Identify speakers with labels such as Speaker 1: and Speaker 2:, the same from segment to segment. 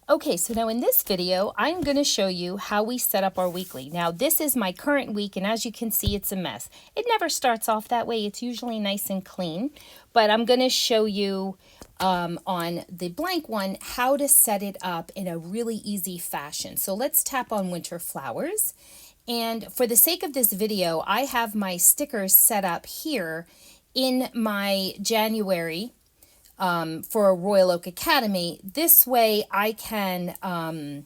Speaker 1: Okay, so now in this video, I'm going to show you how we set up our weekly. Now, this is my current week, and as you can see, it's a mess. It never starts off that way. It's usually nice and clean, but I'm going to show you on the blank one how to set it up in a really easy fashion. So let's tap on winter flowers. And for the sake of this video, I have my stickers set up here in my January for Royal Oak Academy. This way I can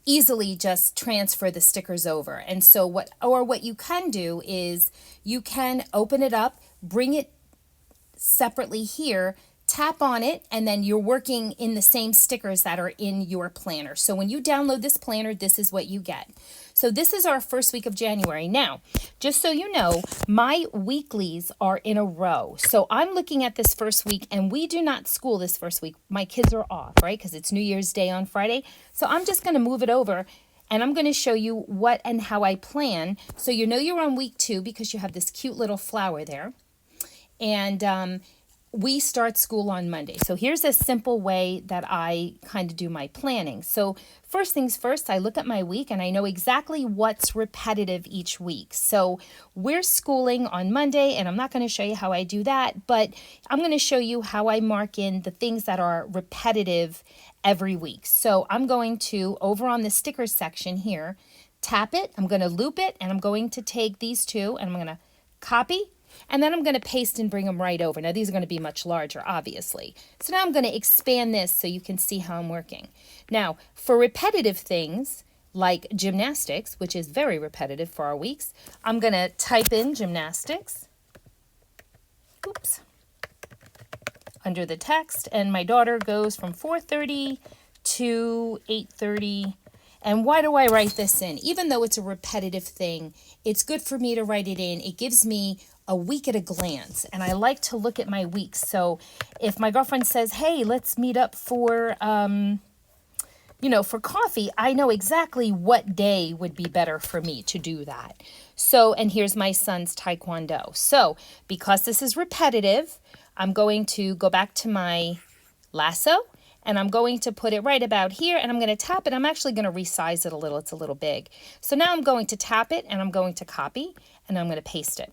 Speaker 1: easily just transfer the stickers over. And so what you can do is you can open it up, bring it separately here, tap on it, and then you're working in the same stickers that are in your planner. So when you download this planner, this is what you get. So this is our first week of January. Now, just so you know, my weeklies are in a row. So I'm looking at this first week, and we do not school this first week. My kids are off, right? Because it's New Year's Day on Friday. So I'm just going to move it over, and I'm going to show you what and how I plan. So you know you're on week 2 because you have this cute little flower there. And we start school on Monday. So here's a simple way that I kind of do my planning. So first things first, I look at my week and I know exactly what's repetitive each week. So we're schooling on Monday, and I'm not going to show you how I do that, but I'm going to show you how I mark in the things that are repetitive every week. So I'm going to, over on the stickers section here, tap it, I'm going to loop it, and I'm going to take these two and I'm going to copy. And then I'm going to paste and bring them right over. Now, these are going to be much larger, obviously. So now I'm going to expand this so you can see how I'm working. Now, for repetitive things like gymnastics, which is very repetitive for our weeks, I'm going to type in gymnastics. Oops. Under the text, and my daughter goes from 4:30 to 8:30. And why do I write this in? Even though it's a repetitive thing, it's good for me to write it in. It gives me a week at a glance, and I like to look at my weeks. So if my girlfriend says, hey, let's meet up for, for coffee, I know exactly what day would be better for me to do that. So, and here's my son's Taekwondo. So because this is repetitive, I'm going to go back to my lasso, and I'm going to put it right about here, and I'm going to tap it. I'm actually going to resize it a little. It's a little big. So now I'm going to tap it, and I'm going to copy, and I'm going to paste it.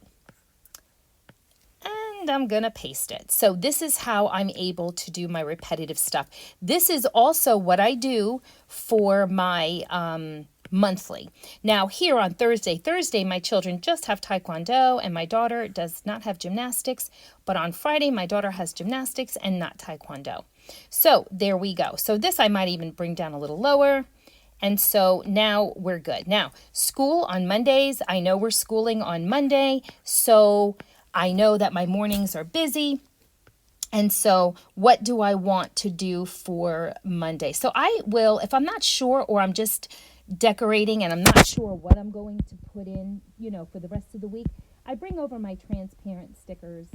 Speaker 1: And I'm going to paste it. So this is how I'm able to do my repetitive stuff. This is also what I do for my monthly. Now here on Thursday, my children just have Taekwondo, and my daughter does not have gymnastics. But on Friday, my daughter has gymnastics and not Taekwondo. So there we go. So this I might even bring down a little lower. And so now we're good. Now, school on Mondays. I know we're schooling on Monday. So I know that my mornings are busy. And so what do I want to do for Monday? So I will, if I'm not sure, or I'm just decorating and I'm not sure what I'm going to put in, for the rest of the week, I bring over my transparent stickers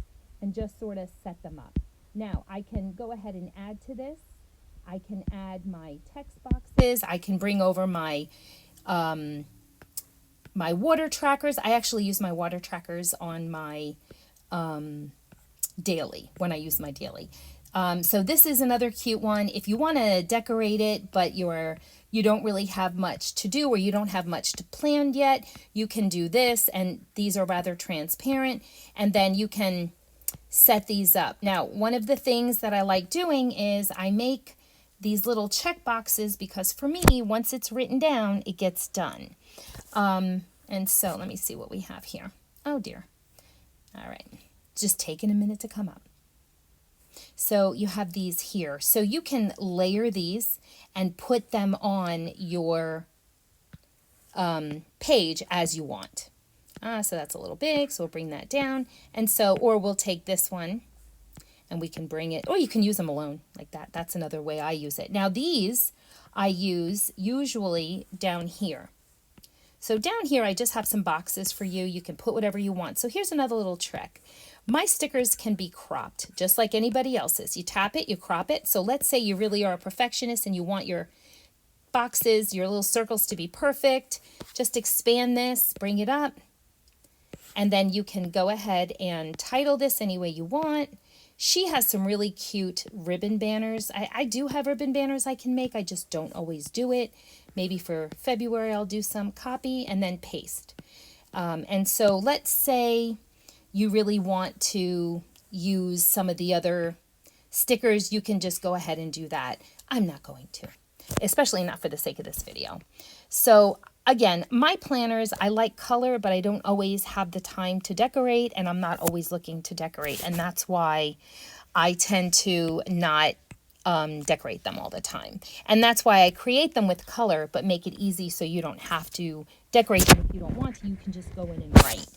Speaker 1: and just sort of set them up. Now, I can go ahead and add to this. I can add my text boxes. I can bring over my my water trackers. I actually use my water trackers on my daily, when I use my daily. So this is another cute one. If you want to decorate it, but you don't really have much to do, or you don't have much to plan yet, you can do this, and these are rather transparent, and then you can set these up. Now, one of the things that I like doing is I make these little check boxes, because for me, once it's written down, it gets done. And so let me see what we have here. Oh dear. All right. Just taking a minute to come up. So you have these here. So you can layer these and put them on your page as you want. So that's a little big, so we'll bring that down. And so, or we'll take this one and we can bring it, or you can use them alone like that. That's another way I use it. Now these I use usually down here. So down here, I just have some boxes for you. You can put whatever you want. So here's another little trick. My stickers can be cropped just like anybody else's. You tap it, you crop it. So let's say you really are a perfectionist and you want your boxes, your little circles to be perfect. Just expand this, bring it up. And then you can go ahead and title this any way you want. She has some really cute ribbon banners. I do have ribbon banners I can make. I just don't always do it. Maybe for February I'll do some. Copy and then paste. And so let's say you really want to use some of the other stickers. You can just go ahead and do that. I'm not going to, especially not for the sake of this video. So again, my planners, I like color, but I don't always have the time to decorate, and I'm not always looking to decorate. And that's why I tend to not decorate them all the time. And that's why I create them with color, but make it easy so you don't have to decorate them if you don't want to. You can just go in and write.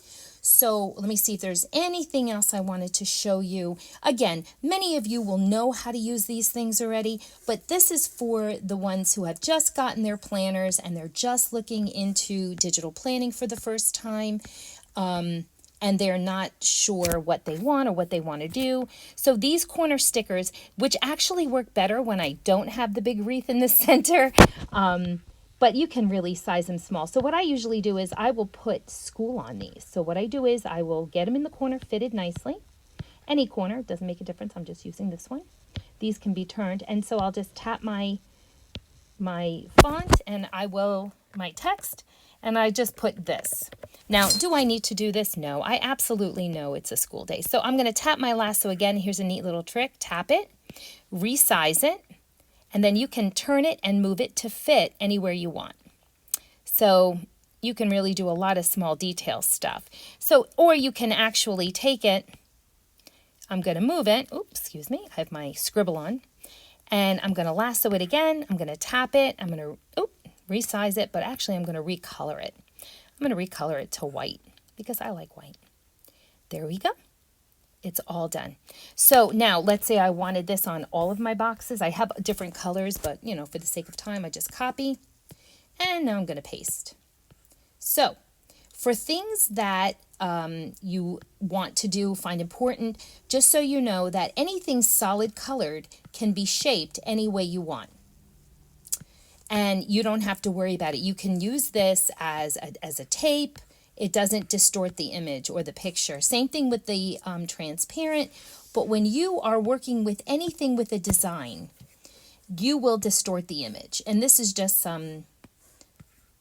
Speaker 1: So let me see if there's anything else I wanted to show you. Again, many of you will know how to use these things already, but this is for the ones who have just gotten their planners and they're just looking into digital planning for the first time. And they're not sure what they want or what they want to do. So these corner stickers, which actually work better when I don't have the big wreath in the center, but you can really size them small. So what I usually do is I will put school on these. So what I do is I will get them in the corner fitted nicely. Any corner, doesn't make a difference. I'm just using this one. These can be turned. And so I'll just tap my font and my text, and I just put this. Now, do I need to do this? No, I absolutely know it's a school day. So I'm going to tap my lasso again. Here's a neat little trick. Tap it, resize it, and then you can turn it and move it to fit anywhere you want. So you can really do a lot of small detail stuff. So, or you can actually take it, I'm going to move it. Oops, excuse me. I have my scribble on. And I'm going to lasso it again. I'm going to tap it. I'm going to resize it, but actually I'm going to recolor it. I'm going to recolor it to white because I like white. There we go. It's all done. So now let's say I wanted this on all of my boxes. I have different colors, but you know, for the sake of time, I just copy. And now I'm going to paste. So for things that you want to do, find important, just so you know that anything solid colored can be shaped any way you want. And you don't have to worry about it. You can use this as a tape. It doesn't distort the image or the picture. Same thing with the transparent. But when you are working with anything with a design, you will distort the image. And this is just some,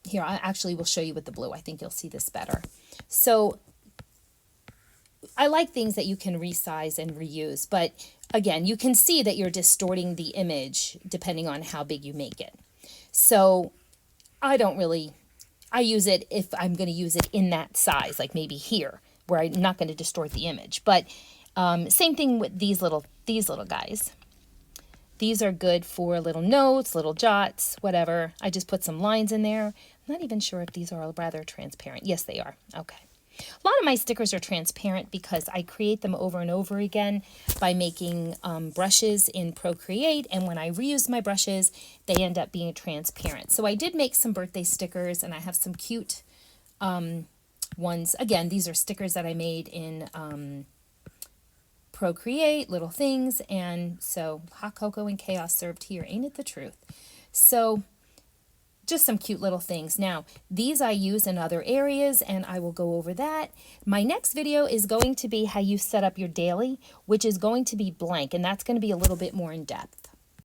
Speaker 1: here, I actually will show you with the blue. I think you'll see this better. So I like things that you can resize and reuse. But again, you can see that you're distorting the image depending on how big you make it. So I use it if I'm going to use it in that size, like maybe here, where I'm not going to distort the image. But same thing with these little guys. These are good for little notes, little jots, whatever. I just put some lines in there. I'm not even sure if these are rather transparent. Yes, they are. Okay. A lot of my stickers are transparent because I create them over and over again by making brushes in Procreate, and when I reuse my brushes, they end up being transparent. So I did make some birthday stickers, and I have some cute ones. Again, these are stickers that I made in Procreate, little things, and so hot cocoa and chaos served here. Ain't it the truth? So just some cute little things. Now, these I use in other areas, and I will go over that. My next video is going to be how you set up your daily, which is going to be blank, and that's going to be a little bit more in depth.